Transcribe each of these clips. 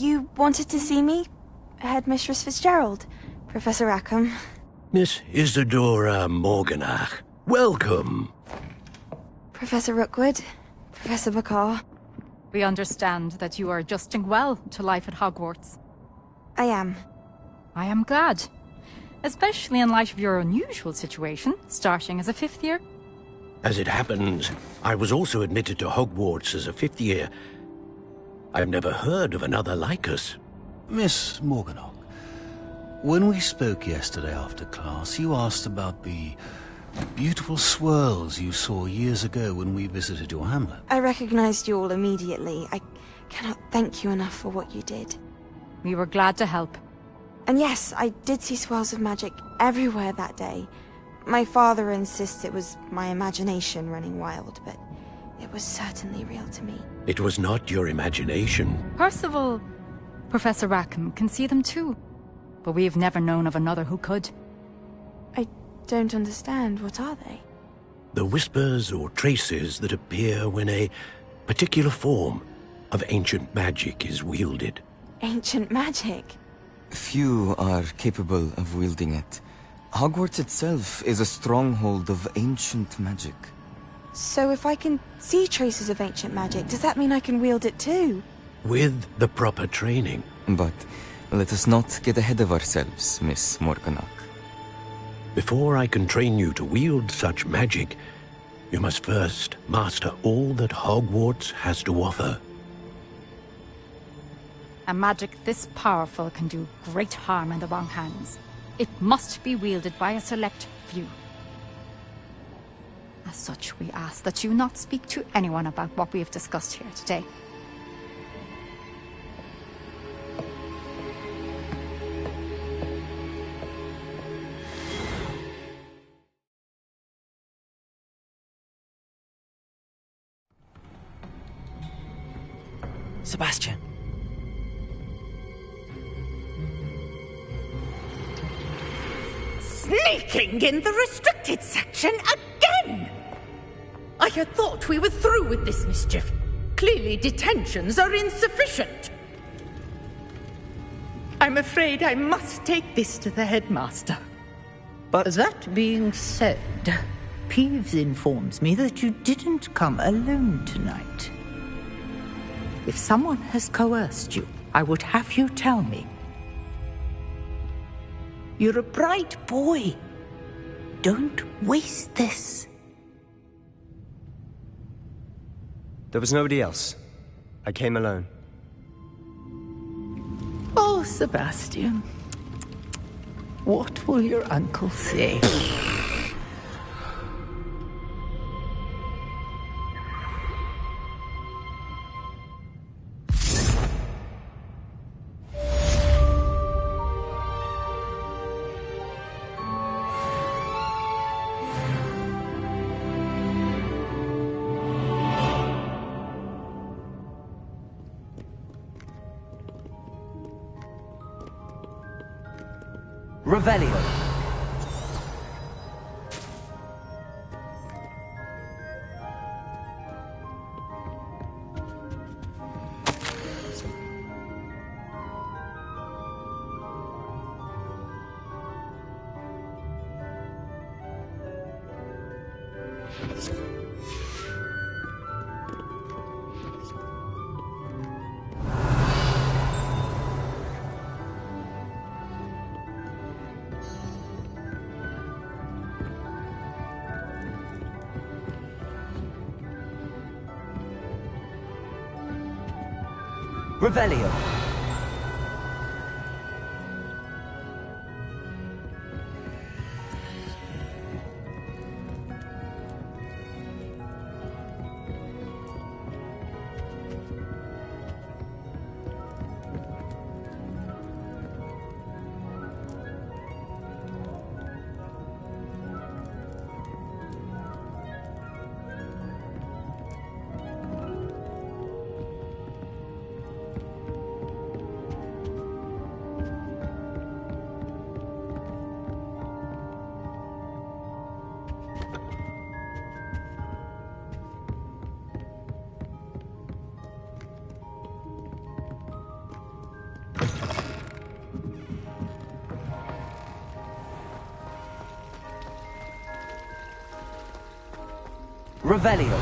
You wanted to see me? Headmistress Fitzgerald, Professor Rackham. Miss Isadora Morganach, welcome. Professor Rookwood, Professor Bakar. We understand that you are adjusting well to life at Hogwarts. I am. I am glad. Especially in light of your unusual situation, starting as a 5th year. As it happens, I was also admitted to Hogwarts as a 5th year. I've never heard of another like us. Miss Morganach, when we spoke yesterday after class, you asked about the beautiful swirls you saw years ago when we visited your hamlet. I recognized you all immediately. I cannot thank you enough for what you did. We were glad to help. And yes, I did see swirls of magic everywhere that day. My father insists it was my imagination running wild, but it was certainly real to me. It was not your imagination. Percival, Professor Rackham can see them too. But we have never known of another who could. I don't understand. What are they? The whispers or traces that appear when a particular form of ancient magic is wielded. Ancient magic? Few are capable of wielding it. Hogwarts itself is a stronghold of ancient magic. So if I can see traces of ancient magic, does that mean I can wield it too? With the proper training. But let us not get ahead of ourselves, Miss Morganach. Before I can train you to wield such magic, you must first master all that Hogwarts has to offer. A magic this powerful can do great harm in the wrong hands. It must be wielded by a select few. As such, we ask that you not speak to anyone about what we have discussed here today. Sebastian. Sneaking in the restricted section again! I had thought we were through with this mischief. Clearly detentions are insufficient. I'm afraid I must take this to the headmaster. But That being said, Peeves informs me that you didn't come alone tonight. If someone has coerced you, I would have you tell me. You're a bright boy. Don't waste this. there was nobody else. I came alone. Oh, Sebastian. What will your uncle say? Revelio. Revelio. Revelio.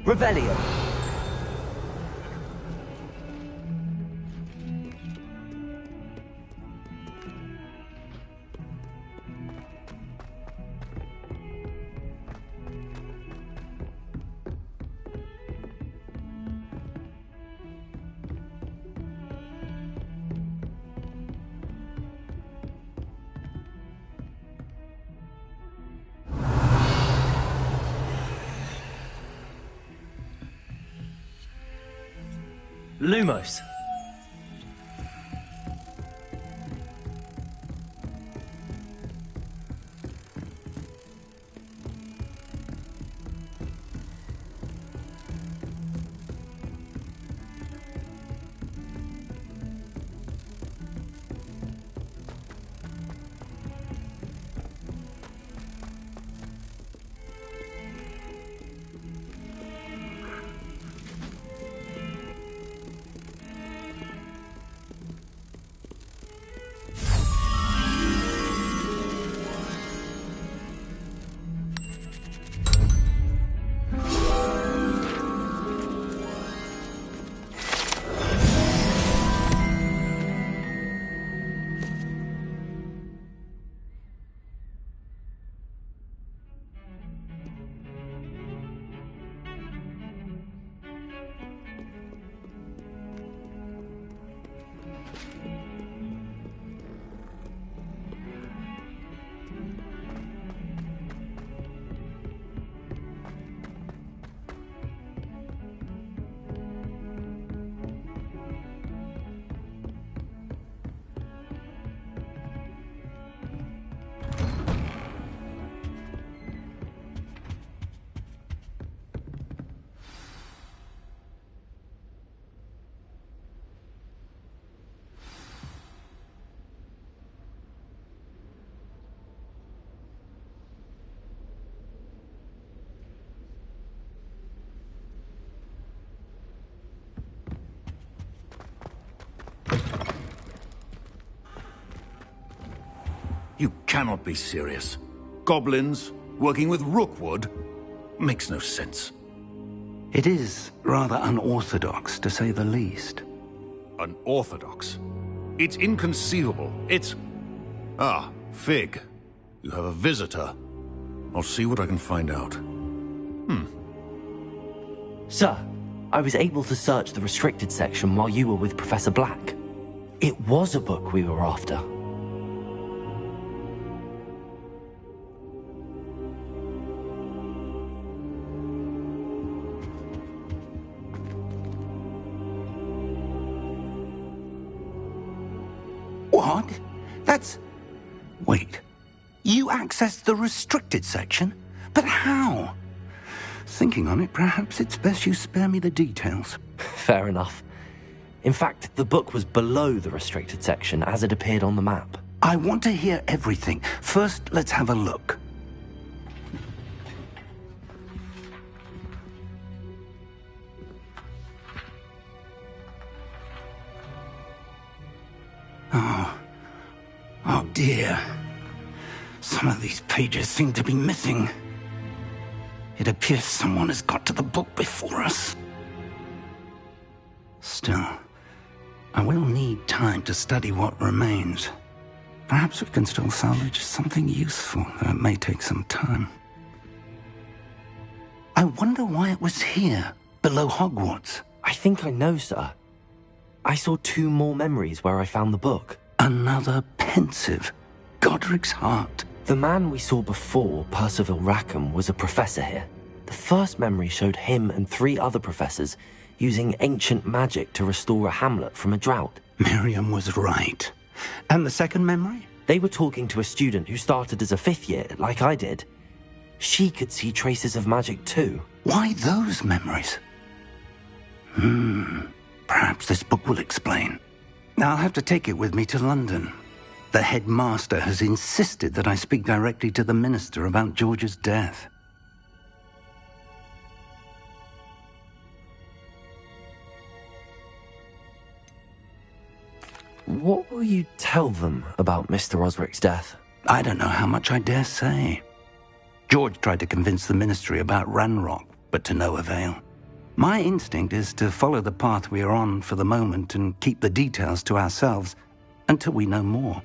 Revelio. Lumos. You cannot be serious. Goblins working with Rookwood? Makes no sense. It is rather unorthodox, to say the least. Unorthodox? It's inconceivable. It's... Ah, Fig. You have a visitor. I'll see what I can find out. Sir, I was able to search the restricted section while you were with Professor Black. It was a book we were after. What? That's... Wait. You accessed the restricted section? But how? Thinking on it, perhaps it's best you spare me the details. Fair enough. In fact, the book was below the restricted section as it appeared on the map. I want to hear everything. First, let's have a look. Oh dear. Some of these pages seem to be missing. It appears someone has got to the book before us. Still, I will need time to study what remains. Perhaps we can still salvage something useful, though it may take some time. I wonder why it was here, below Hogwarts. I think I know, sir. I saw 2 more memories where I found the book. Another pensive. Godric's heart. The man we saw before, Percival Rackham, was a professor here. The first memory showed him and 3 other professors using ancient magic to restore a hamlet from a drought. Miriam was right. And the second memory? They were talking to a student who started as a 5th year, like I did. She could see traces of magic too. Why those memories? Perhaps this book will explain. I'll have to take it with me to London. The headmaster has insisted that I speak directly to the minister about George's death. What will you tell them about Mr. Osric's death? I don't know how much I dare say. George tried to convince the ministry about Ranrock, but to no avail. My instinct is to follow the path we are on for the moment and keep the details to ourselves until we know more.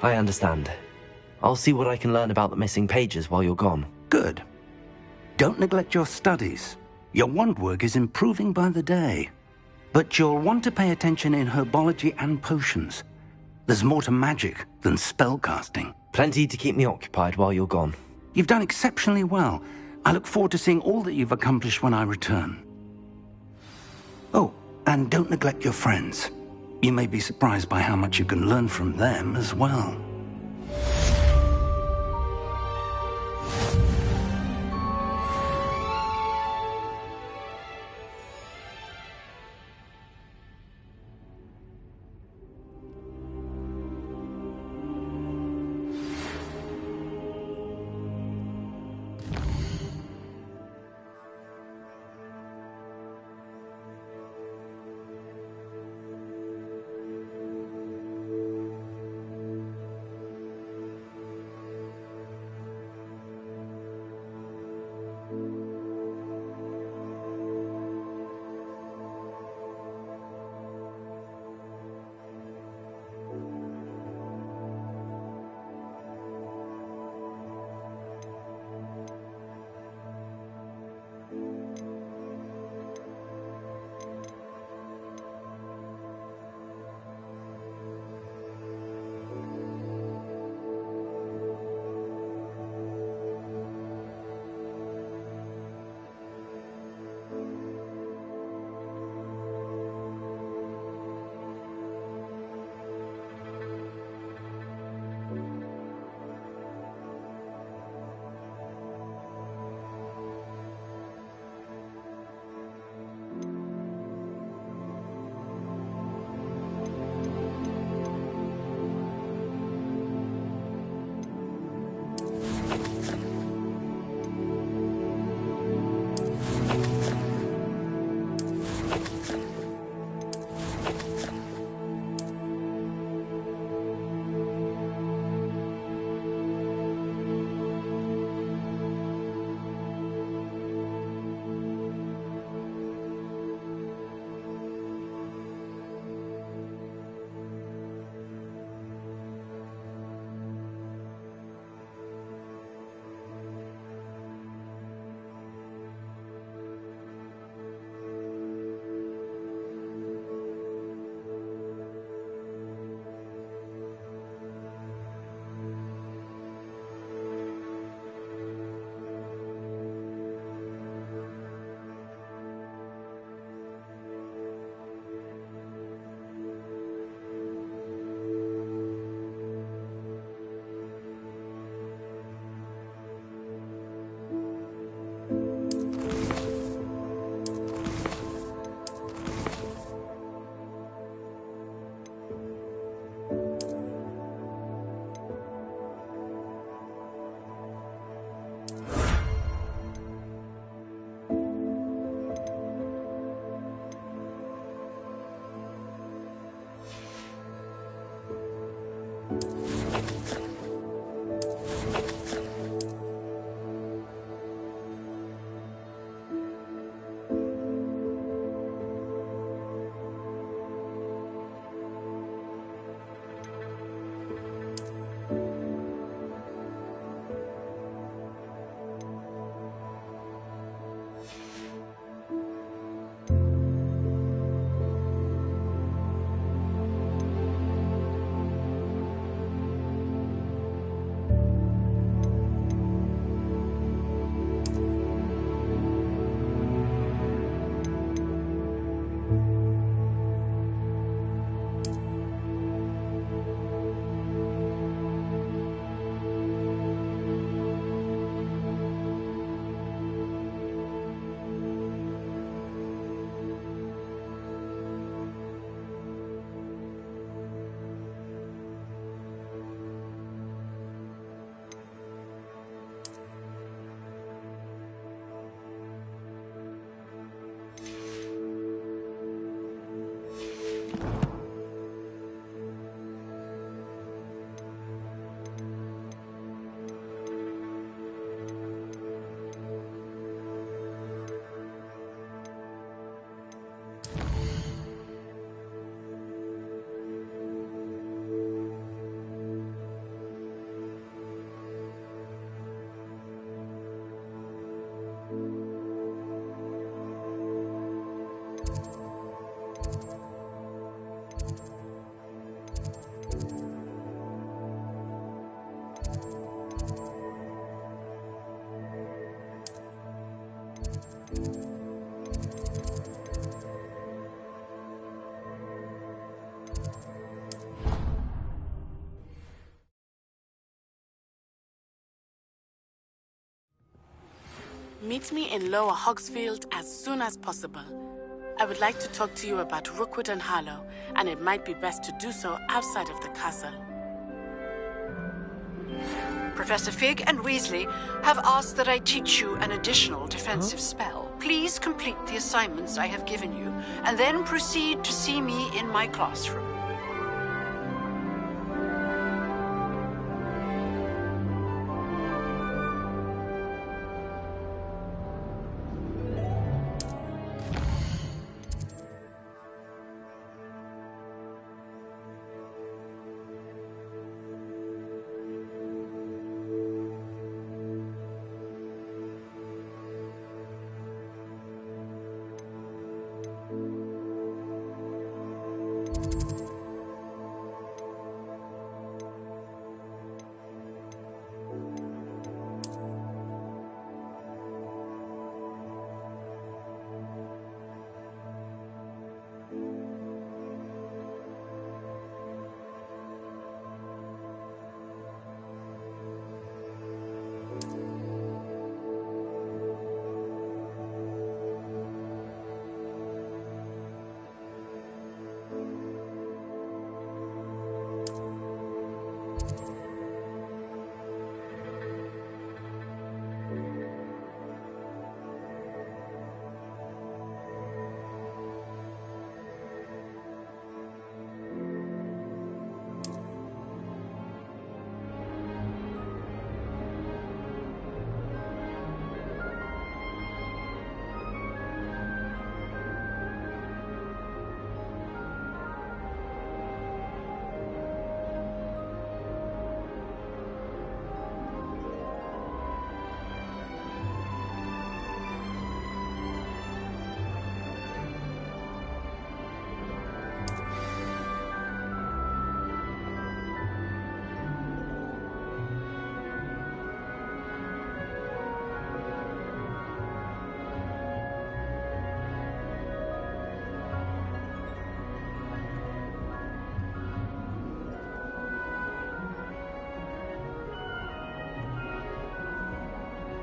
I understand. I'll see what I can learn about the missing pages while you're gone. Good. Don't neglect your studies. Your wand work is improving by the day. But you'll want to pay attention in herbology and potions. There's more to magic than spellcasting. Plenty to keep me occupied while you're gone. You've done exceptionally well. I look forward to seeing all that you've accomplished when I return. Oh, and don't neglect your friends. You may be surprised by how much you can learn from them as well. Meet me in Lower Hogsfield as soon as possible. I would like to talk to you about Rookwood and Harlow, and it might be best to do so outside of the castle. Professor Fig and Weasley have asked that I teach you an additional defensive spell. Please complete the assignments I have given you, and then proceed to see me in my classroom.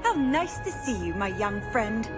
How nice to see you, my young friend.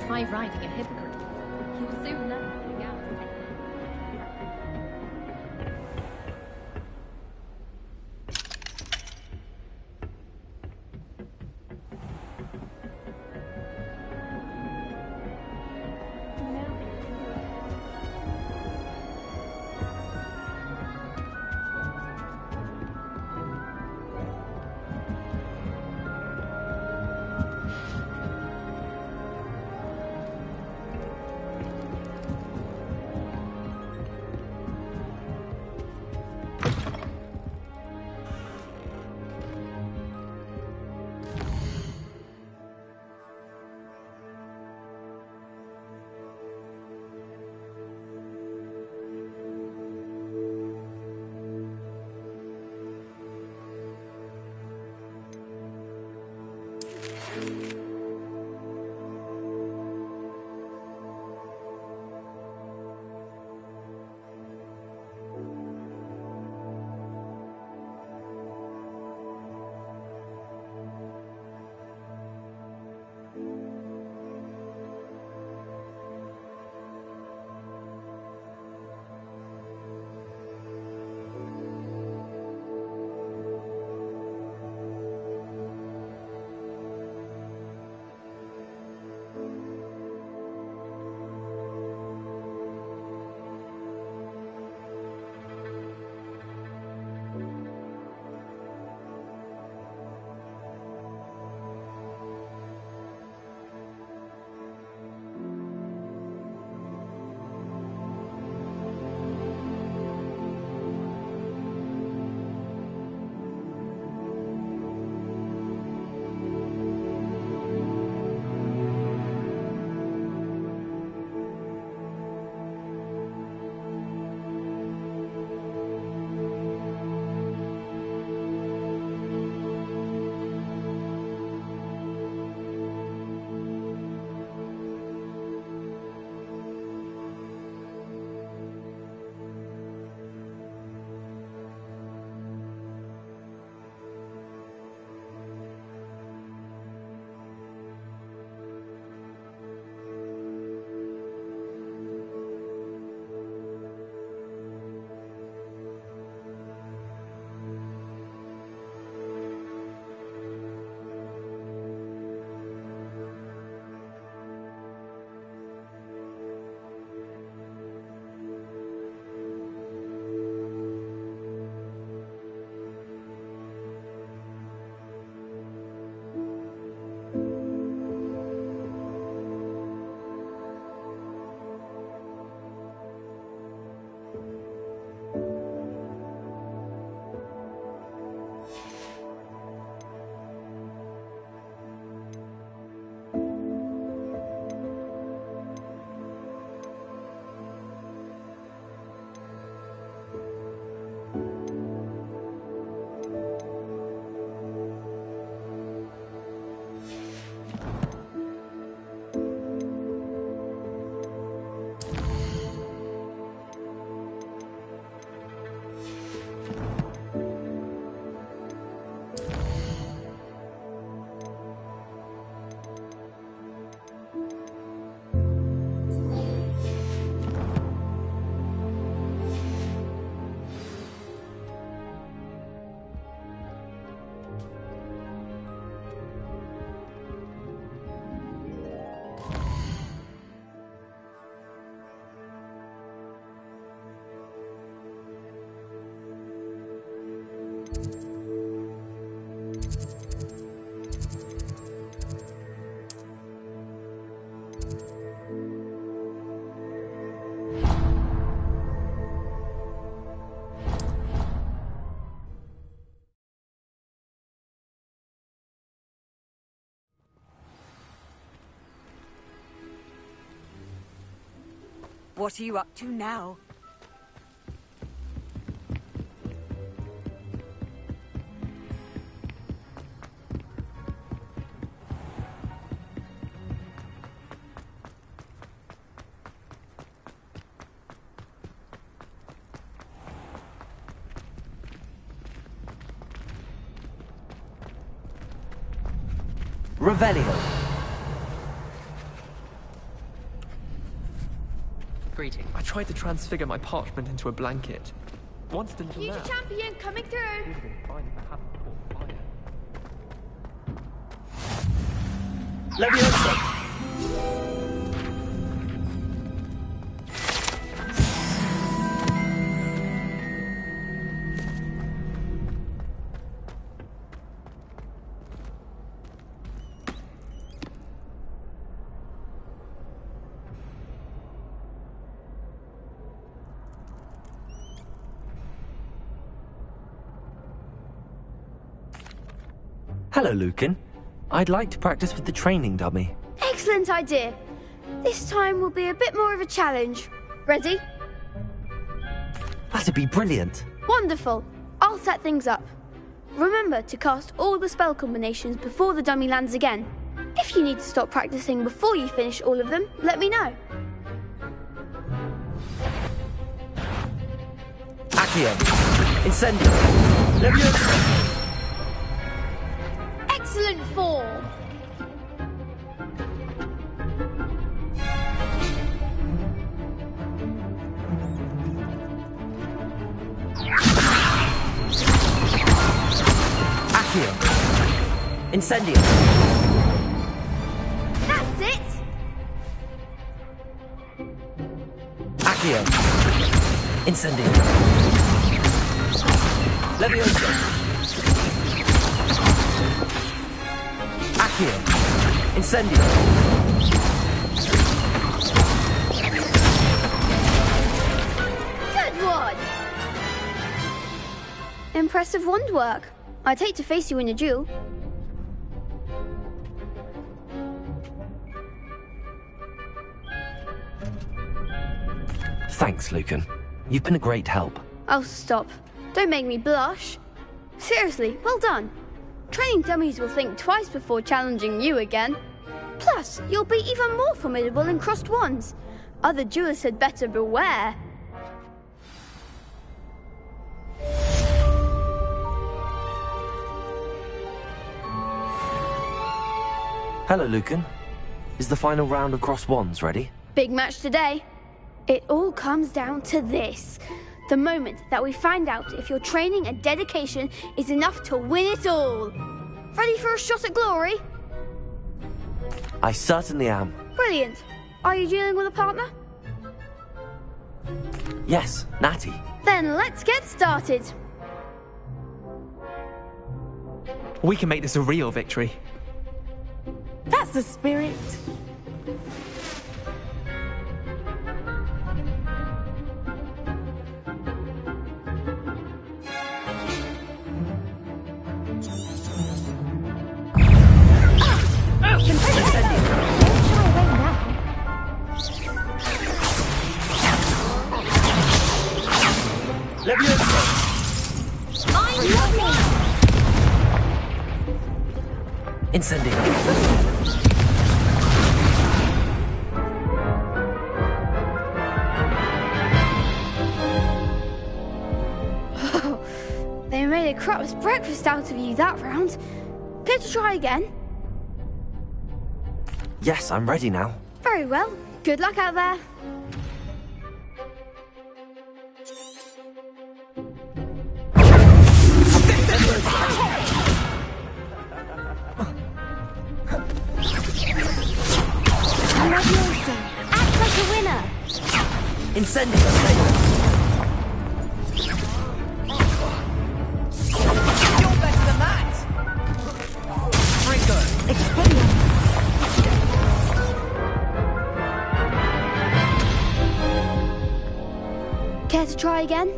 Try riding a hippogriff. You'll soon learn the gallop technique. What are you up to now? Revelio. Greeting. I tried to transfigure my parchment into a blanket. Once until now. Future champion coming through. Leviosa. Hello, Lucan. I'd like to practice with the training dummy. Excellent idea. This time will be a bit more of a challenge. Ready? That'd be brilliant. Wonderful. I'll set things up. Remember to cast all the spell combinations before the dummy lands again. If you need to stop practicing before you finish all of them, let me know. Accio. Incendio. Leviosa. Excellent form. Accio. Incendio. That's it. Accio. Incendio. Leviosa. Accio. Incendio. Good one. Impressive wand work. I'd hate to face you in a duel. Thanks, Lucan. You've been a great help. Oh, stop. Don't make me blush. Seriously, well done. Training dummies will think twice before challenging you again. Plus, you'll be even more formidable in crossed wands. Other duelists had better beware. Hello, Lucan. Is the final round of crossed wands ready? Big match today. It all comes down to this. The moment that we find out if your training and dedication is enough to win it all. Ready for a shot at glory? I certainly am. Brilliant. Are you dealing with a partner? Yes, Natty. Then let's get started. We can make this a real victory. That's the spirit. Incendio. They made a crap's breakfast out of you that round. Care to try again? Yes, I'm ready now. Very well. Good luck out there. Act like a winner. Incendio. You're better than that. Trigger. Experience. Care to try again?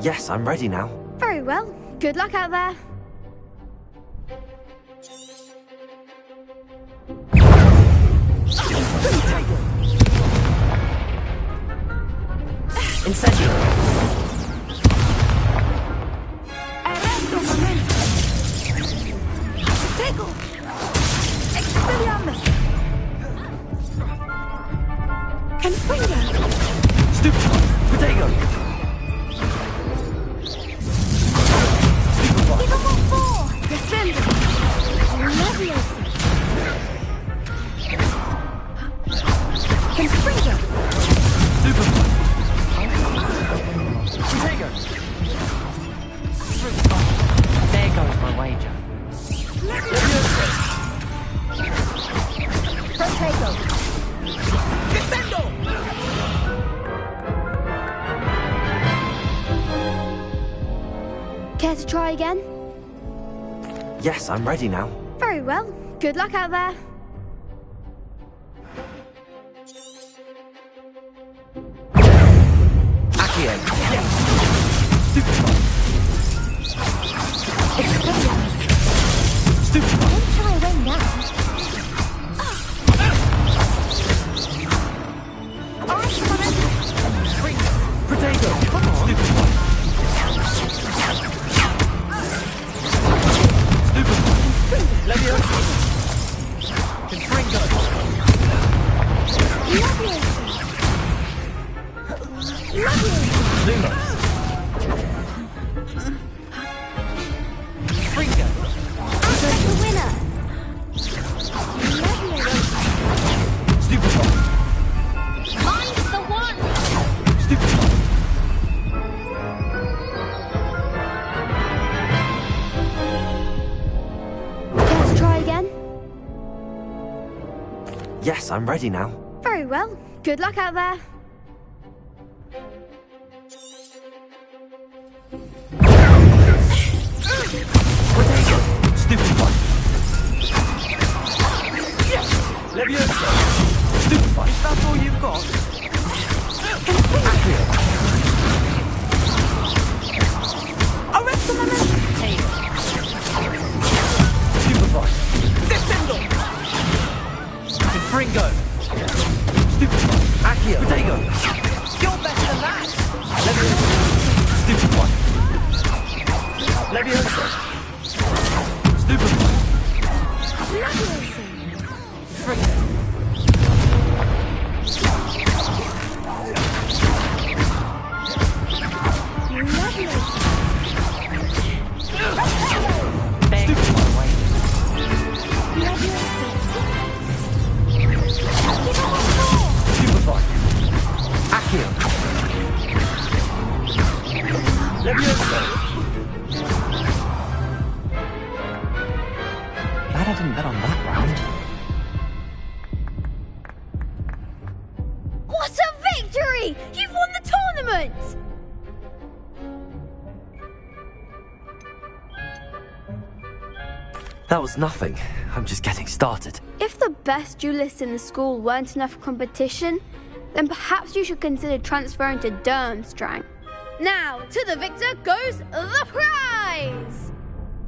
Yes, I'm ready now. Very well. Good luck out there. Incendio! Arresto un momento! Protego! Expelliarmus! Confringo! Stupefy! Protego! Stupefy! Even more four! Defender! Leviosa! Confringo! Stupefy! Protego! There goes my wager. Leviosa! Protego! Defendo! Care to try again? Yes, I'm ready now. Very well. Good luck out there. Accio! Expelliarmus! Stupefy! Don't try away now. Arresto un momento! Protego! Stupefy! Stupefy! Leviosa! Confringo! Lumos! Fringo! The winner! Stupefy! Mine's the one! Stupefy! Care to try again? Yes, I'm ready now. Very well. Good luck out there. Protego! Stupefy! Leviosa! Stupefy! Is that all you've got? Accio! Arresto un momento! Stupefy! Descendo! Confringo! Stupefy! Accio! Protego! You're better than that! Leviosa! Stupefy! Leviosa! Stupefy! Fringo! There goes my wager. Stupefy! Accio! Leviosa! Glad I didn't bet on that round. What a victory! You've won the tournament! That was nothing. I'm just getting started. If the best duelists in the school weren't enough competition, then perhaps you should consider transferring to Durmstrang. Now, to the victor goes the prize!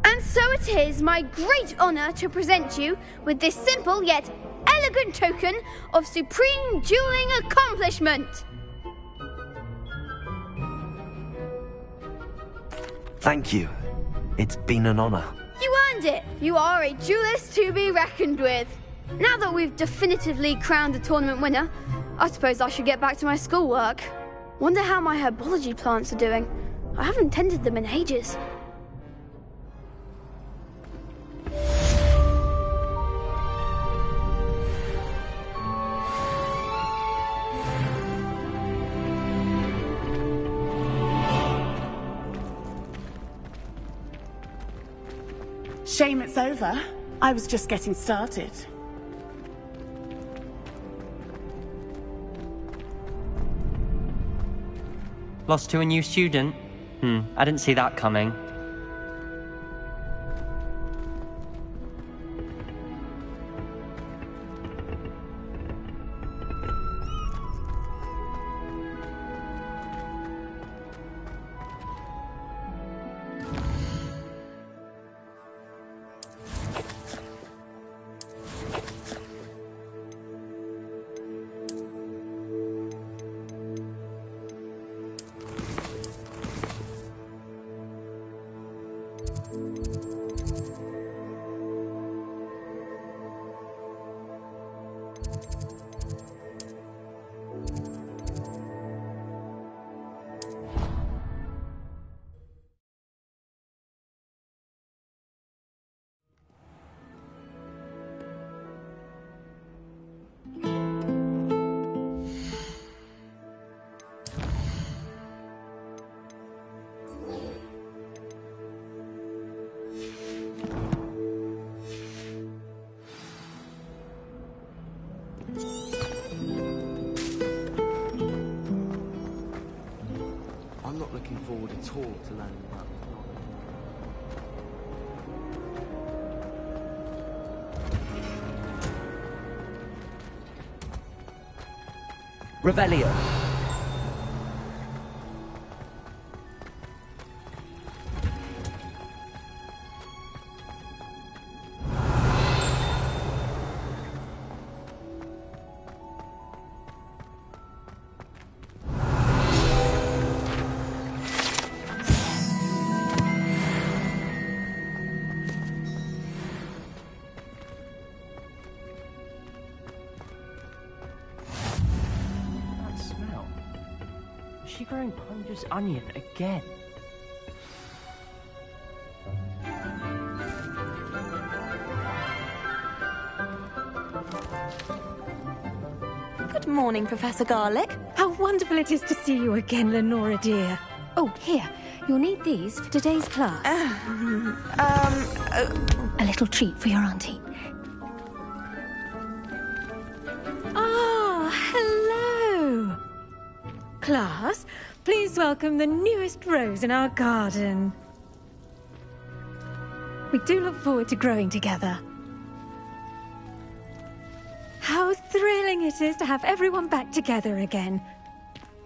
And so it is my great honour to present you with this simple yet elegant token of supreme dueling accomplishment. Thank you. It's been an honor. You earned it! You are a duelist to be reckoned with. Now that we've definitively crowned the tournament winner, I suppose I should get back to my schoolwork. Wonder how my herbology plants are doing. I haven't tended them in ages. Shame it's over. I was just getting started. Lost to a new student? I didn't see that coming. looking forward at all to learning about Revelio. She growing Punja's onion again. Good morning, Professor Garlic. How wonderful it is to see you again, Lenora dear. Oh, here. You'll need these for today's class. A little treat for your auntie. Ah, hello. Class, please welcome the newest rose in our garden. We do look forward to growing together. How thrilling it is to have everyone back together again.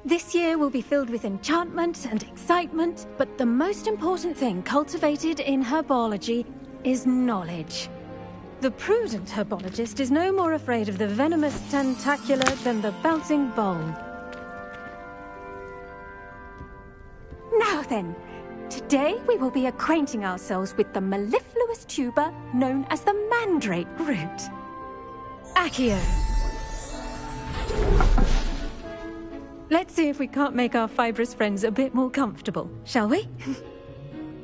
This year will be filled with enchantment and excitement, but the most important thing cultivated in herbology is knowledge. The prudent herbologist is no more afraid of the venomous tentacula than the bouncing bulb. Now then, today we will be acquainting ourselves with the mellifluous tuber known as the mandrake root. Accio. Let's see if we can't make our fibrous friends a bit more comfortable, shall we?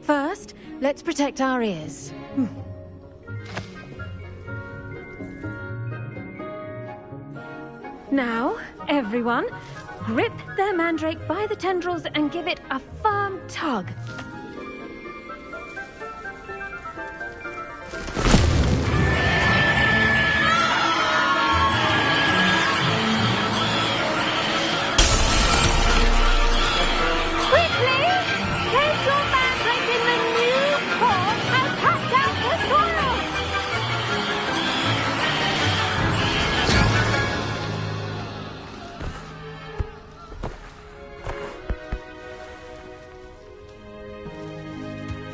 First, let's protect our ears. Now, everyone, grip their mandrake by the tendrils and give it a firm tug. Quickly! Place your mandrake in the new pot and cut out the soil!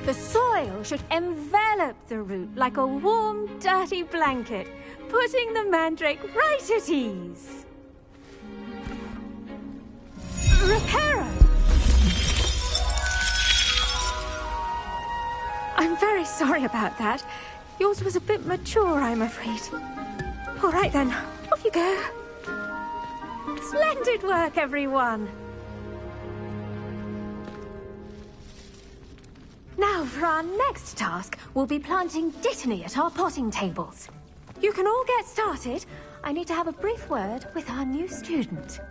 The soil should envelop the root like a warm, dirty blanket, putting the mandrake right at ease. Reparo! I'm very sorry about that. Yours was a bit mature, I'm afraid. All right then, off you go. Splendid work, everyone. Now, for our next task, we'll be planting dittany at our potting tables. You can all get started. I need to have a brief word with our new student.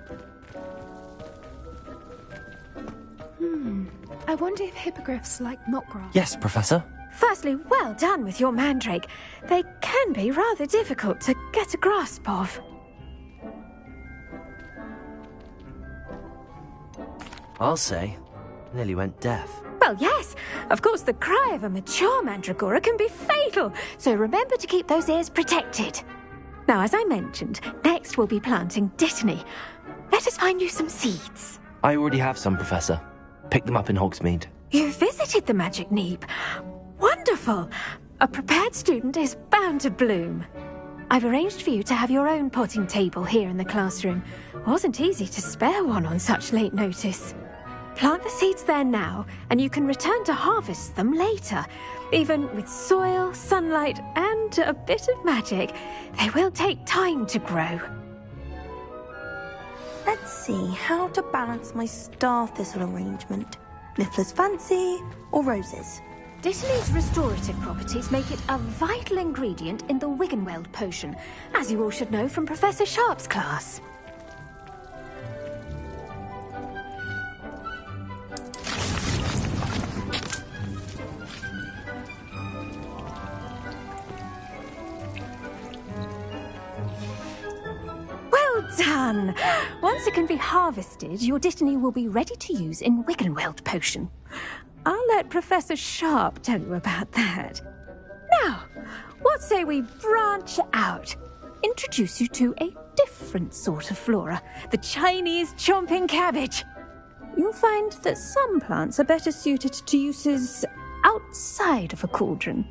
I wonder if hippogriffs like knotgrass. Yes, Professor. Firstly, well done with your mandrake. They can be rather difficult to get a grasp of. I'll say, nearly went deaf. Well, yes. Of course, the cry of a mature mandragora can be fatal, so remember to keep those ears protected. Now, as I mentioned, next we'll be planting dittany. Let us find you some seeds. I already have some, Professor. Picked them up in Hogsmeade. You visited the Magic Neep. Wonderful. A prepared student is bound to bloom. I've arranged for you to have your own potting table here in the classroom. Wasn't easy to spare one on such late notice. Plant the seeds there now, and you can return to harvest them later. Even with soil, sunlight, and a bit of magic, they will take time to grow. Let's see how to balance my star thistle arrangement. Niffler's fancy or roses? Dittany's restorative properties make it a vital ingredient in the Wiggenweld potion, as you all should know from Professor Sharp's class. Well Well done! Once it can be harvested, your Dittany will be ready to use in Wiggenweld potion. I'll let Professor Sharp tell you about that. Now, what say we branch out? Introduce you to a different sort of flora, the Chinese chomping cabbage. You'll find that some plants are better suited to uses outside of a cauldron.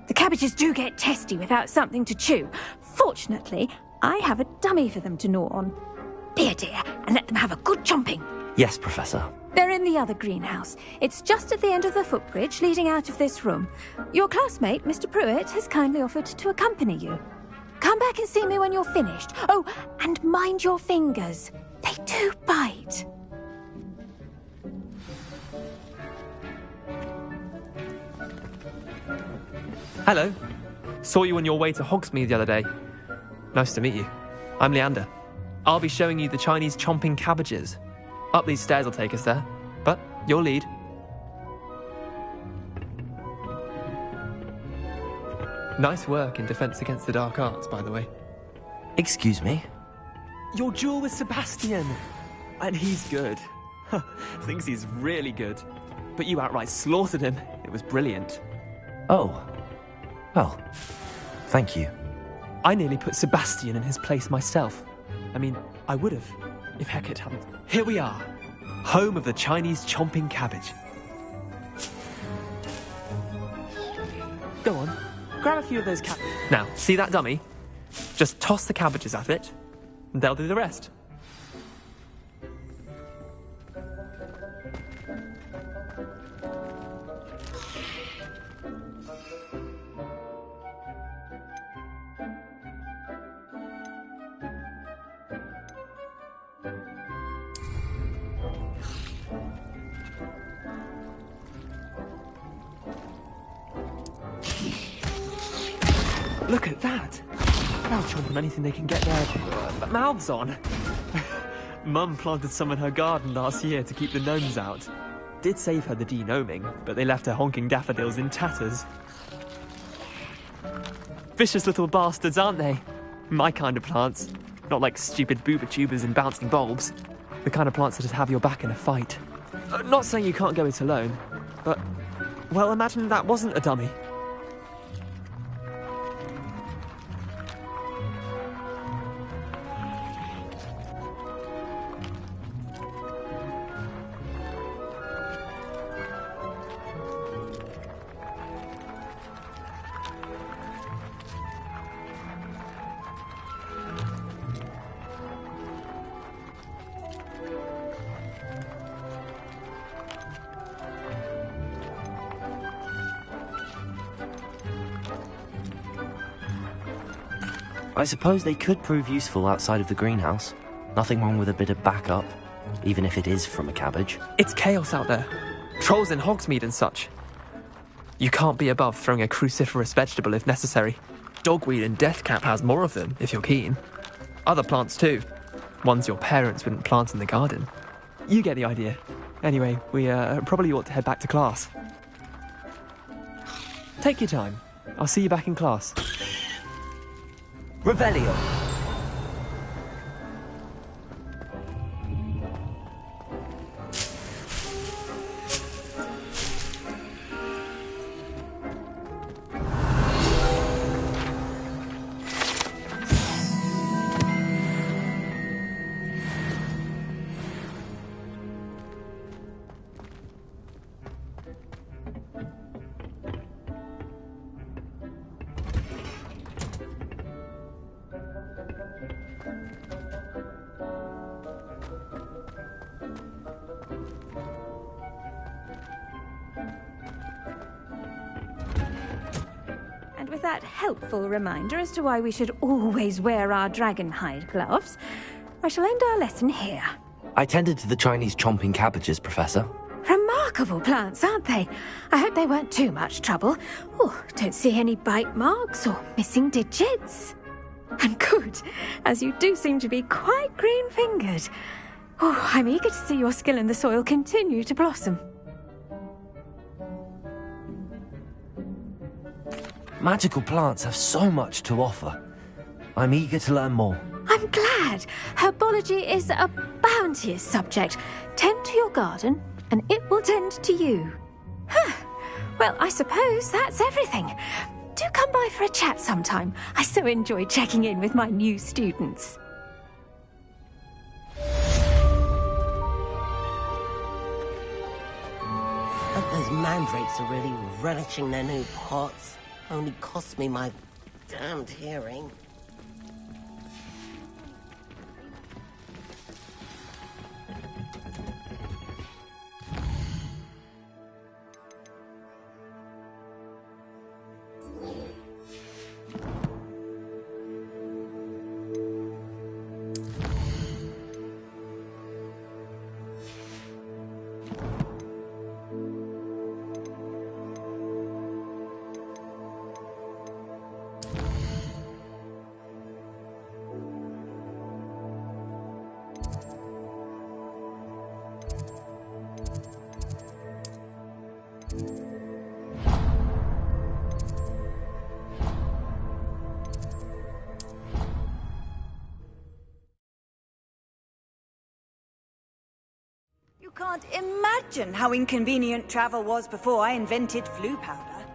The cabbages do get testy without something to chew. Fortunately, I have a dummy for them to gnaw on. Be a dear and let them have a good chomping. Yes, Professor. They're in the other greenhouse. It's just at the end of the footbridge leading out of this room. Your classmate, Mr. Pruitt, has kindly offered to accompany you. Come back and see me when you're finished. Oh, and mind your fingers. They do bite. Hello. Saw you on your way to Hogsmeade the other day. Nice to meet you. I'm Leander. I'll be showing you the Chinese chomping cabbages. Up these stairs will take us there, but your lead. Nice work in Defense Against the Dark Arts, by the way. Excuse me? Your duel with Sebastian! And he's good. Thinks he's really good. But you outright slaughtered him. It was brilliant. Oh. Well, thank you. I nearly put Sebastian in his place myself. I mean, I would have, if Hecate hadn't. Here we are, home of the Chinese chomping cabbage. Go on, grab a few of those cabbages. Now, see that dummy? Just toss the cabbages at it, and they'll do the rest. Look at that! They'll chomp on anything they can get their mouths on. Mum planted some in her garden last year to keep the gnomes out. Did save her the de-gnoming, but they left her honking daffodils in tatters. Vicious little bastards, aren't they? My kind of plants. Not like stupid booba tubers and bouncing bulbs. The kind of plants that just have your back in a fight. Not saying you can't go it alone, but... well, imagine that wasn't a dummy. I suppose they could prove useful outside of the greenhouse. Nothing wrong with a bit of backup, even if it is from a cabbage. It's chaos out there. Trolls in Hogsmeade and such. You can't be above throwing a cruciferous vegetable if necessary. Dogweed and deathcap has more of them, if you're keen. Other plants too. Ones your parents wouldn't plant in the garden. You get the idea. Anyway, we probably ought to head back to class. Take your time. I'll see you back in class. Revelio. With that helpful reminder as to why we should always wear our dragonhide gloves, I shall end our lesson here. I tended to the Chinese chomping cabbages, Professor. Remarkable plants, aren't they? I hope they weren't too much trouble. Oh, don't see any bite marks or missing digits. And good, as you do seem to be quite green-fingered. Oh, I'm eager to see your skill in the soil continue to blossom. Magical plants have so much to offer. I'm eager to learn more. I'm glad. Herbology is a bounteous subject. Tend to your garden, and it will tend to you. Well, I suppose that's everything. Do come by for a chat sometime. I so enjoy checking in with my new students. But those mandrakes are really relishing their new pots. Only cost me my damned hearing. You can't imagine how inconvenient travel was before I invented flu powder.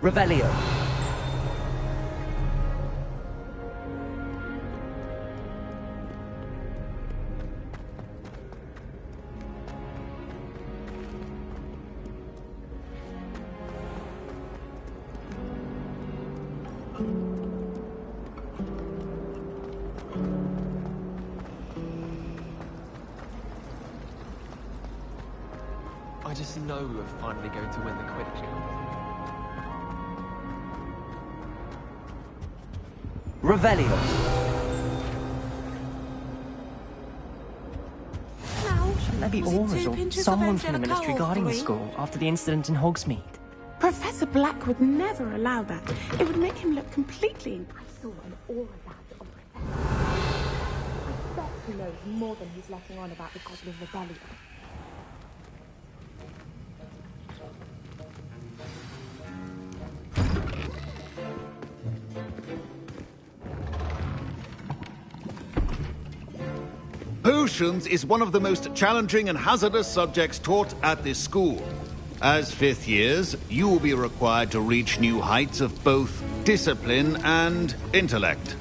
Revelio. I just know we're finally going to win the Quidditch competition. Revelio. Shouldn't there be auras or someone from the Ministry guarding the school after the incident in Hogsmeade? Professor Black would never allow that. It would make him look completely... I saw an aura badge on Professor. I bet he knows more than he's letting on about the Goblin Rebellion. Potions is one of the most challenging and hazardous subjects taught at this school. As fifth years, you will be required to reach new heights of both discipline and intellect.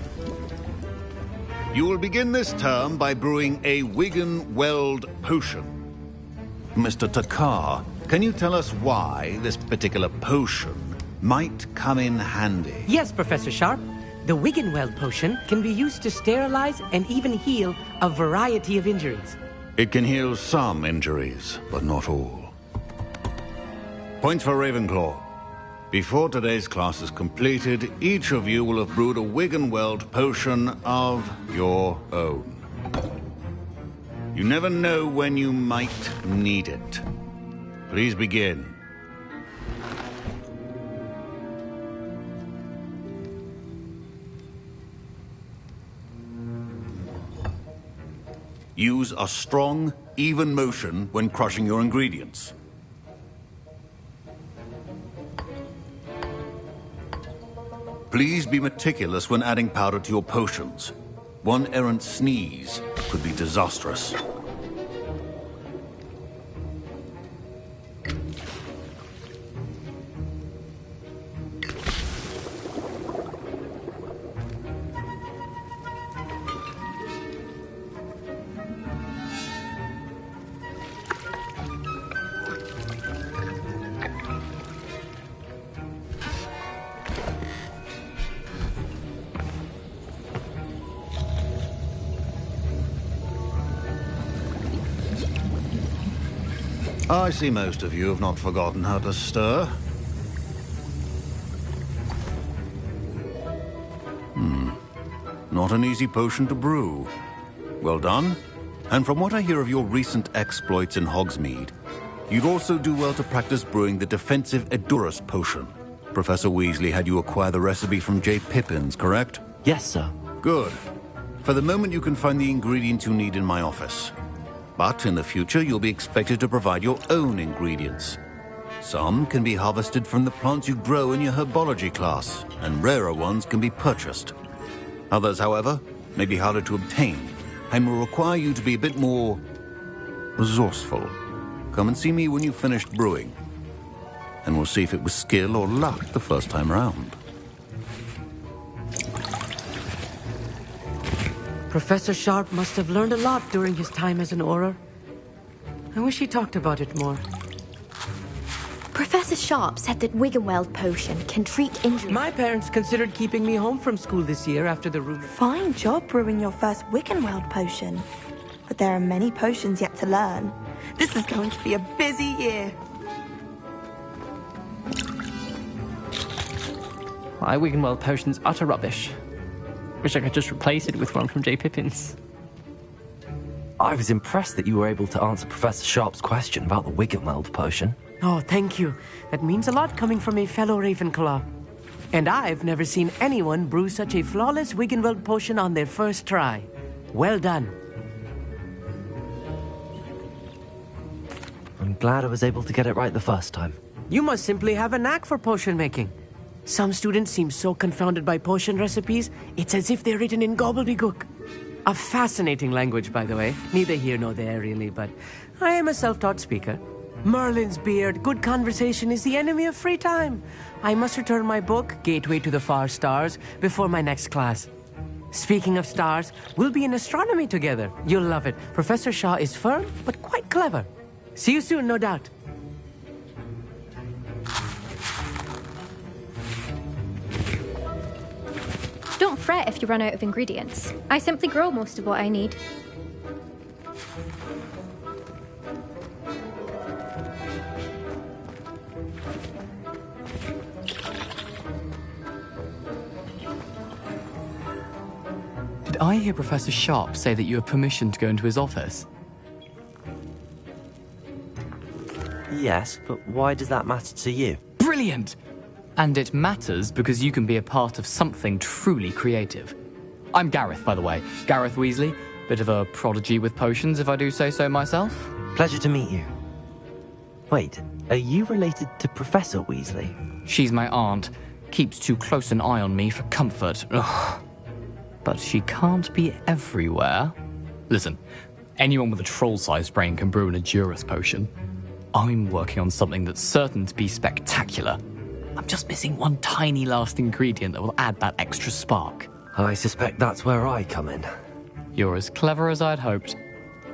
You will begin this term by brewing a Wigan-Weld potion. Mr. Takar, can you tell us why this particular potion might come in handy? Yes, Professor Sharp. The Wigan-Weld potion can be used to sterilize and even heal a variety of injuries. It can heal some injuries, but not all. Points for Ravenclaw. Before today's class is completed, each of you will have brewed a Wigan-Weld potion of your own. You never know when you might need it. Please begin. Use a strong, even motion when crushing your ingredients. Please be meticulous when adding powder to your potions. One errant sneeze could be disastrous. I see most of you have not forgotten how to stir. Not an easy potion to brew. Well done. And from what I hear of your recent exploits in Hogsmeade, you'd also do well to practice brewing the defensive Edurus potion. Professor Weasley had you acquire the recipe from J. Pippin's, correct? Yes, sir. Good. For the moment, you can find the ingredients you need in my office. But in the future, you'll be expected to provide your own ingredients. Some can be harvested from the plants you grow in your herbology class, and rarer ones can be purchased. Others, however, may be harder to obtain, and will require you to be a bit more resourceful. Come and see me when you've finished brewing, and we'll see if it was skill or luck the first time round. Professor Sharp must have learned a lot during his time as an Auror. I wish he talked about it more. Professor Sharp said that Wiggenweld potion can treat injuries. My parents considered keeping me home from school this year after the rumor. Fine job brewing your first Wiggenweld potion. But there are many potions yet to learn. This is going to be a busy year. My Wiggenweld potion's utter rubbish. Wish I could just replace it with one from J. Pippin's. I was impressed that you were able to answer Professor Sharp's question about the Wiggenweld potion. Oh, thank you. That means a lot coming from a fellow Ravenclaw. And I've never seen anyone brew such a flawless Wiggenweld potion on their first try. Well done. I'm glad I was able to get it right the first time. You must simply have a knack for potion making. Some students seem so confounded by potion recipes, it's as if they're written in gobbledygook. A fascinating language, by the way. Neither here nor there, really, but I am a self-taught speaker. Merlin's beard, good conversation is the enemy of free time. I must return my book, Gateway to the Far Stars, before my next class. Speaking of stars, we'll be in astronomy together. You'll love it. Professor Shaw is firm, but quite clever. See you soon, no doubt. Don't fret if you run out of ingredients. I simply grow most of what I need. Did I hear Professor Sharp say that you have permission to go into his office? Yes, but why does that matter to you? Brilliant! And it matters because you can be a part of something truly creative. I'm Gareth, by the way. Gareth Weasley. Bit of a prodigy with potions, if I do say so myself. Pleasure to meet you. Wait, are you related to Professor Weasley? She's my aunt. Keeps too close an eye on me for comfort. Ugh. But she can't be everywhere. Listen, anyone with a troll-sized brain can brew an Edurus potion. I'm working on something that's certain to be spectacular. I'm just missing one tiny last ingredient that will add that extra spark. I suspect that's where I come in. You're as clever as I'd hoped.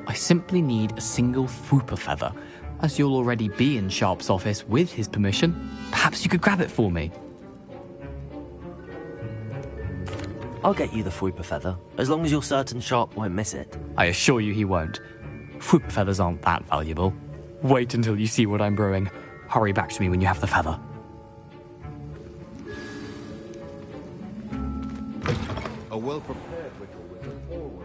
I simply need a single Fwooper feather. As you'll already be in Sharp's office with his permission, perhaps you could grab it for me. I'll get you the Fwooper feather, as long as you're certain Sharp won't miss it. I assure you he won't. Fwooper feathers aren't that valuable. Wait until you see what I'm brewing. Hurry back to me when you have the feather. A well-prepared ritual wizard always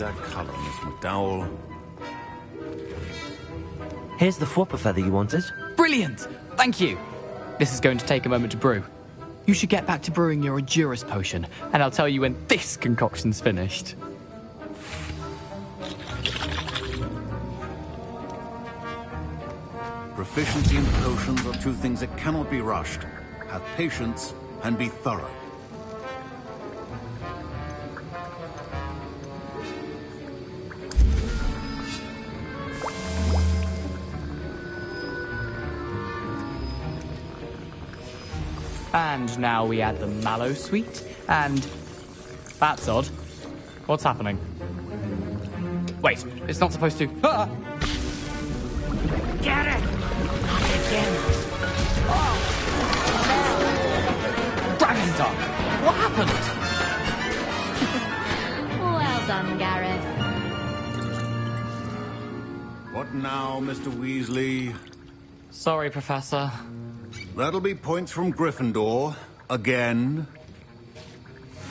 that colour, Miss McDowell. Here's the Fwooper feather you wanted. Brilliant! Thank you! This is going to take a moment to brew. You should get back to brewing your Edurus potion, and I'll tell you when this concoction's finished. Proficiency and potions are two things that cannot be rushed. Have patience and be thorough. And now we add the mallow sweet, and... That's odd. What's happening? Wait, it's not supposed to... Ah! Get it! again. Dragon's what happened? Well done, Gareth. What now, Mr. Weasley? Sorry, Professor. That'll be points from Gryffindor. Again.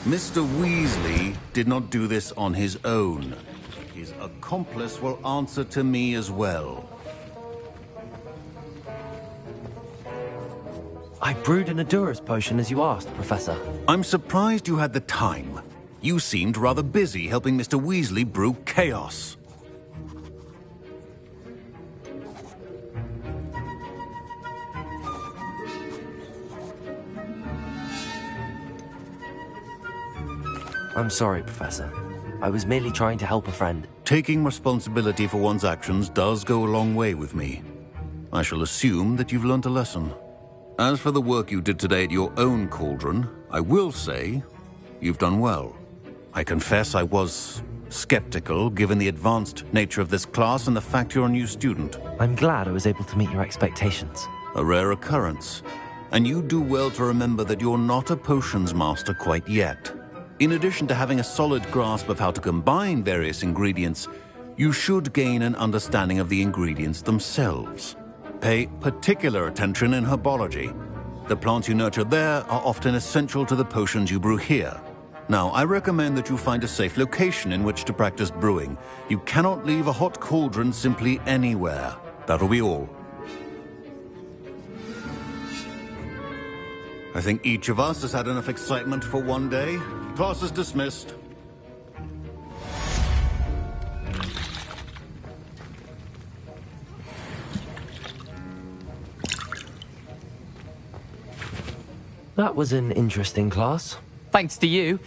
Mr. Weasley did not do this on his own. His accomplice will answer to me as well. I brewed an Adura's potion as you asked, Professor. I'm surprised you had the time. You seemed rather busy helping Mr. Weasley brew chaos. I'm sorry, Professor. I was merely trying to help a friend. Taking responsibility for one's actions does go a long way with me. I shall assume that you've learnt a lesson. As for the work you did today at your own cauldron, I will say you've done well. I confess I was skeptical, given the advanced nature of this class and the fact you're a new student. I'm glad I was able to meet your expectations. A rare occurrence. And you do well to remember that you're not a potions master quite yet. In addition to having a solid grasp of how to combine various ingredients, you should gain an understanding of the ingredients themselves. Pay particular attention in herbology. The plants you nurture there are often essential to the potions you brew here. Now, I recommend that you find a safe location in which to practice brewing. You cannot leave a hot cauldron simply anywhere. That'll be all. I think each of us has had enough excitement for one day. Class is dismissed. That was an interesting class. Thanks to you.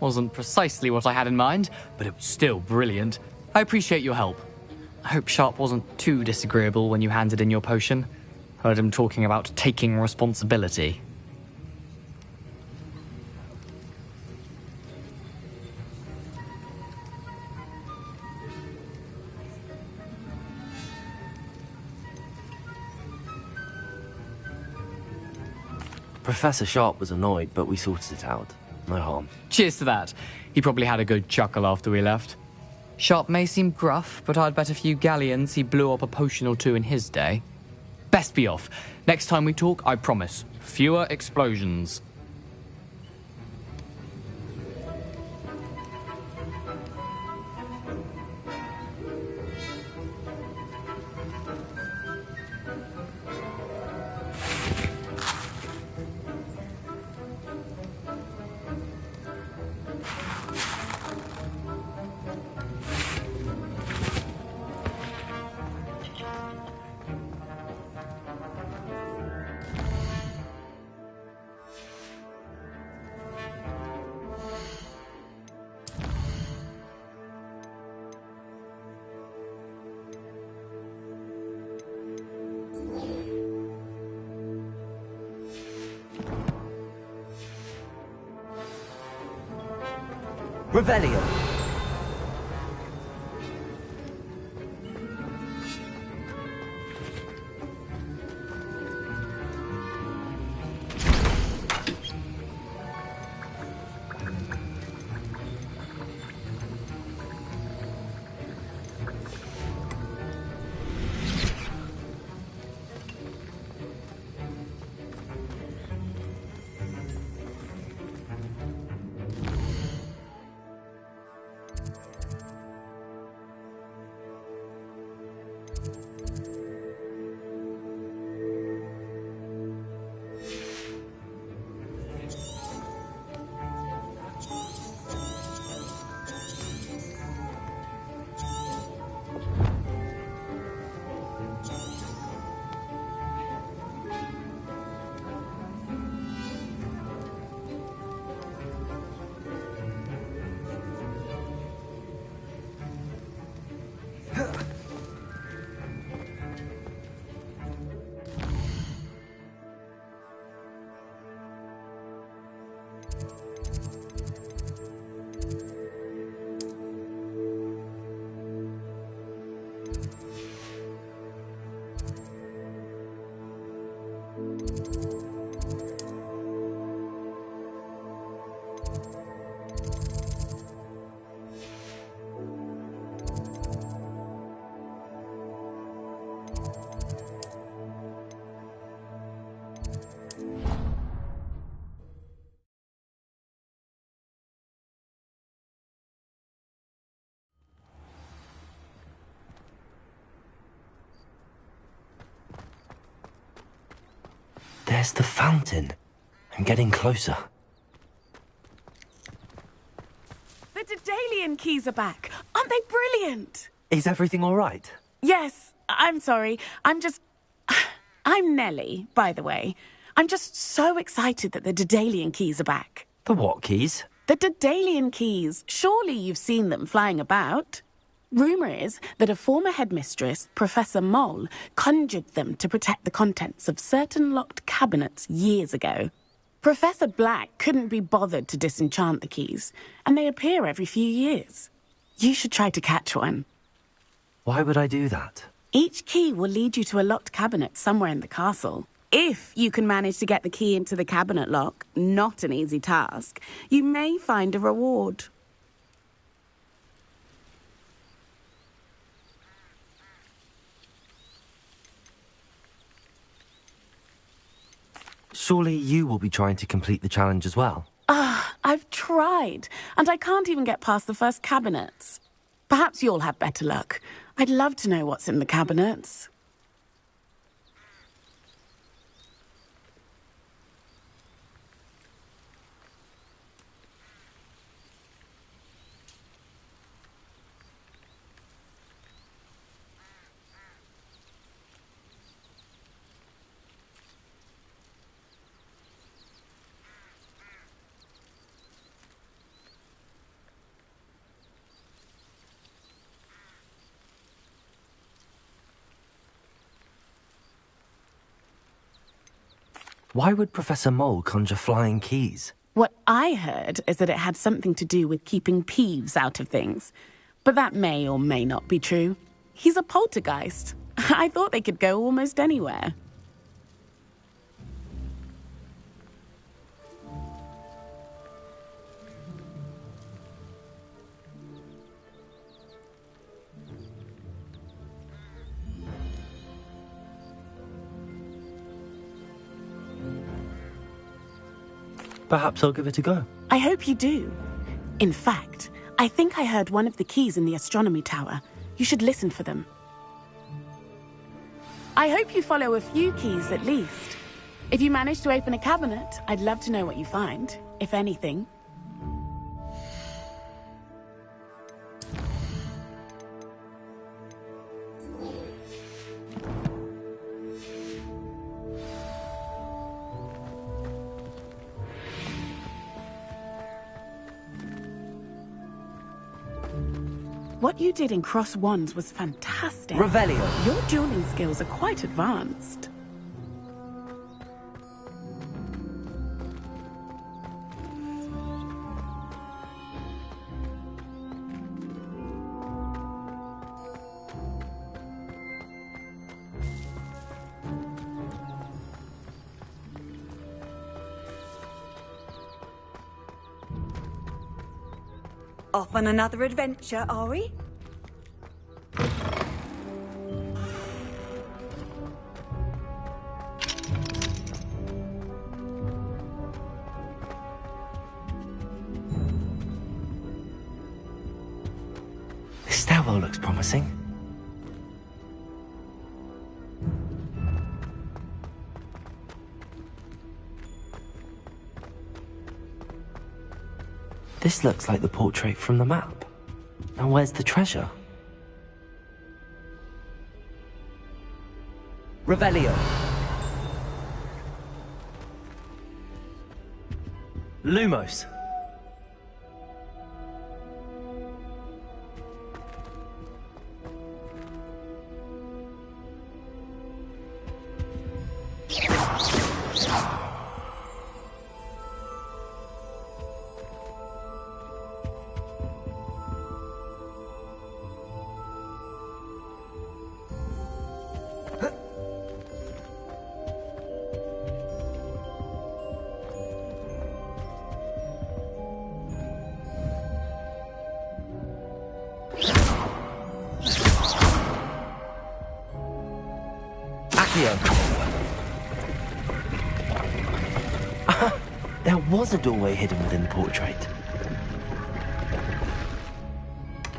Wasn't precisely what I had in mind, but it was still brilliant. I appreciate your help. I hope Sharp wasn't too disagreeable when you handed in your potion. Heard him talking about taking responsibility. Professor Sharp was annoyed, but we sorted it out. No harm. Cheers to that. He probably had a good chuckle after we left. Sharp may seem gruff, but I'd bet a few galleons he blew up a potion or two in his day. Best be off. Next time we talk, I promise, fewer explosions. Revelio. There's the fountain. I'm getting closer. The Daedalian keys are back. Aren't they brilliant? Is everything all right? Yes, I'm sorry. I'm Nellie, by the way. I'm just so excited that the Daedalian keys are back. The what keys? The Daedalian keys. Surely you've seen them flying about. Rumour is that a former headmistress, Professor Mole, conjured them to protect the contents of certain locked cabinets years ago. Professor Black couldn't be bothered to disenchant the keys, and they appear every few years. You should try to catch one. Why would I do that? Each key will lead you to a locked cabinet somewhere in the castle. If you can manage to get the key into the cabinet lock, not an easy task, you may find a reward. Surely you will be trying to complete the challenge as well. I've tried, and I can't even get past the first cabinets. Perhaps you'll have better luck. I'd love to know what's in the cabinets. Why would Professor Mole conjure flying keys? What I heard is that it had something to do with keeping Peeves out of things. But that may or may not be true. He's a poltergeist. I thought they could go almost anywhere. Perhaps I'll give it a go. I hope you do. In fact, I think I heard one of the keys in the astronomy tower. You should listen for them. I hope you follow a few keys at least. If you manage to open a cabinet, I'd love to know what you find, if anything. What you did in Cross Wands was fantastic. Revelio. Your dueling skills are quite advanced. Off on another adventure, are we? This stairwell looks promising. This looks like the portrait from the map. Now where's the treasure? Revelio. Lumos. There was a doorway hidden within the portrait.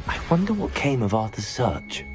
I wonder what came of Arthur's search.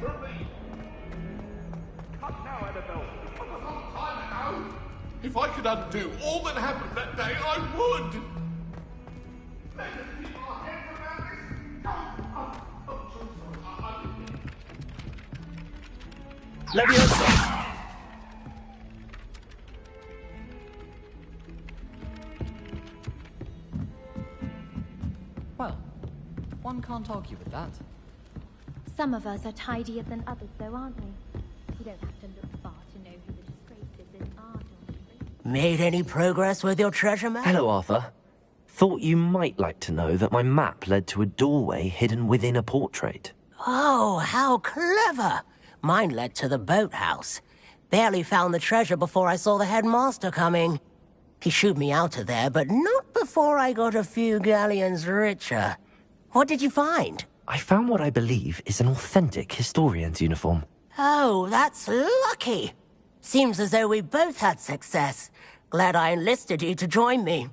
from me! Cut now, Annabelle. It was a long time ago. If I could undo all that happened that day, I would! Let us keep our heads around this. I'm so sorry. Leviosa! Well, one can't argue with that. Some of us are tidier than others, though, aren't we? You don't have to look far to know who the disgraces in our dormitory. Made any progress with your treasure map? Hello, Arthur. Thought you might like to know that my map led to a doorway hidden within a portrait. Oh, how clever! Mine led to the boathouse. Barely found the treasure before I saw the headmaster coming. He shooed me out of there, but not before I got a few galleons richer. What did you find? I found what I believe is an authentic historian's uniform. Oh, that's lucky. Seems as though we both had success. Glad I enlisted you to join me.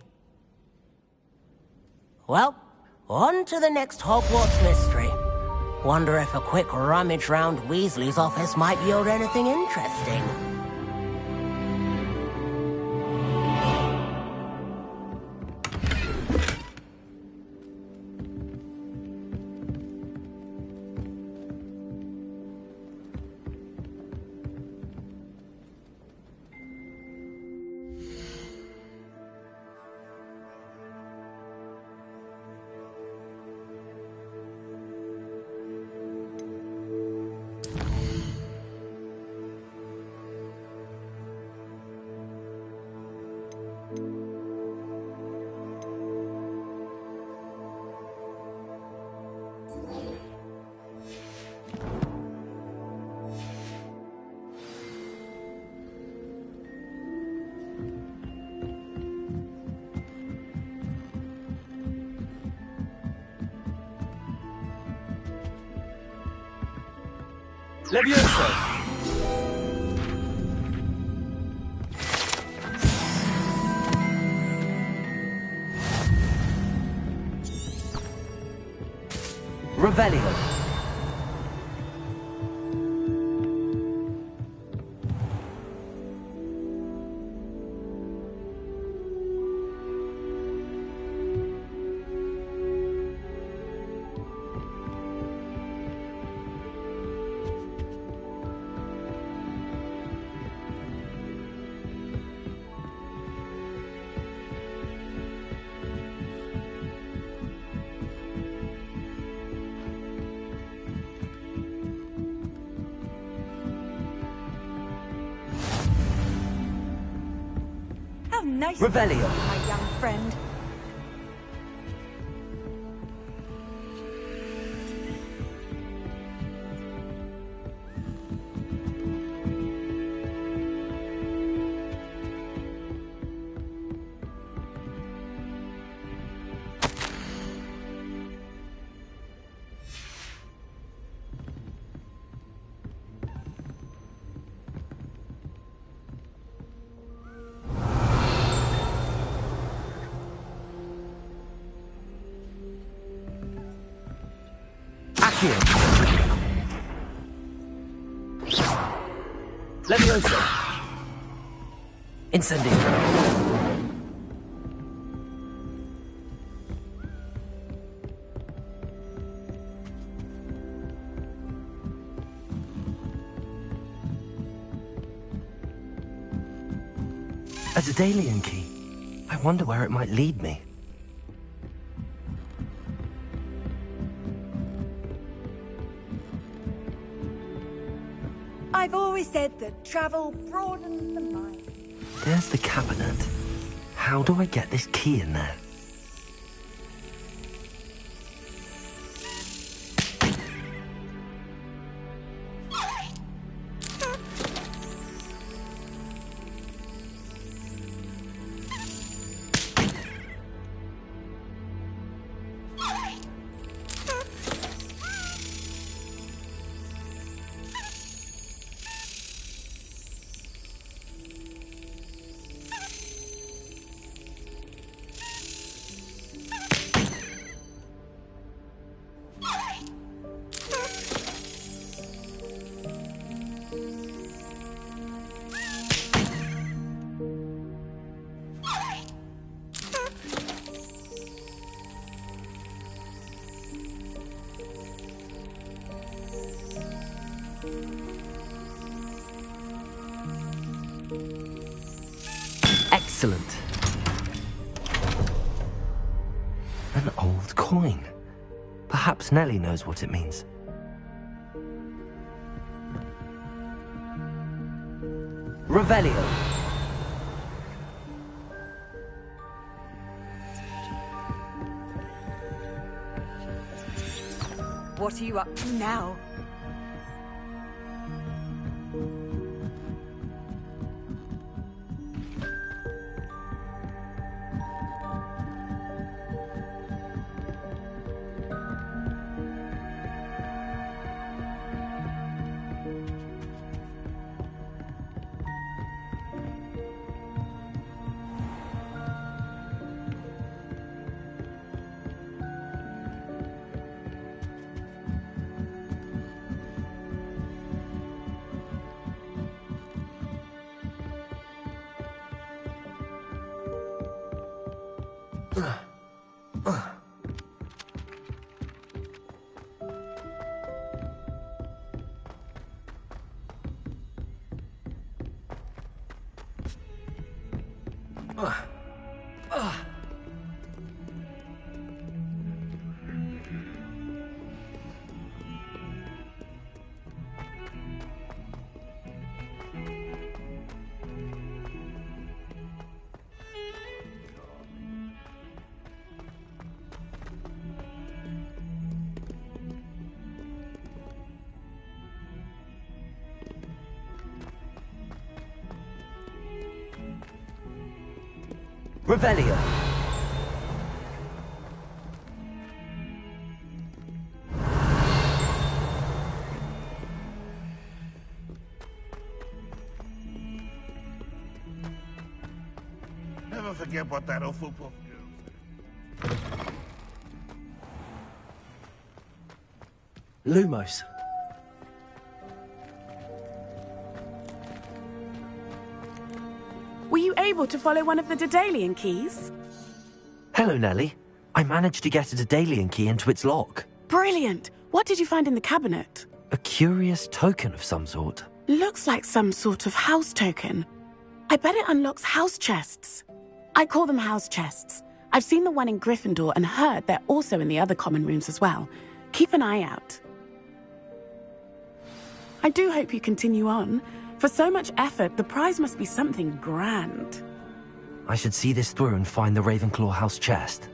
Well, on to the next Hogwarts mystery. Wonder if a quick rummage round Weasley's office might yield anything interesting. Leviosa! Revelio. Nice Revelio. my young friend. Leviosa. Incendio. A Daedalian key. I wonder where it might lead me. I've always said that travel broadens the mind. There's the cabinet. How do I get this key in there? Excellent. An old coin. Perhaps Nellie knows what it means. Revelio. What are you up to now? Revelio. Never forget what that awful book is. Lumos. Were you able to follow one of the Daedalian keys? Hello, Nellie. I managed to get a Daedalian key into its lock. Brilliant! What did you find in the cabinet? A curious token of some sort. Looks like some sort of house token. I bet it unlocks house chests. I call them house chests. I've seen the one in Gryffindor and heard they're also in the other common rooms as well. Keep an eye out. I do hope you continue on. For so much effort, the prize must be something grand. I should see this through and find the Ravenclaw house chest.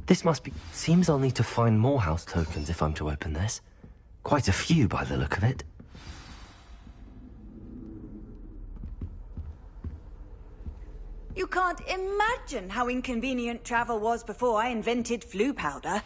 This must be... Seems I'll need to find more house tokens if I'm to open this. Quite a few by the look of it. You can't imagine how inconvenient travel was before I invented flu powder.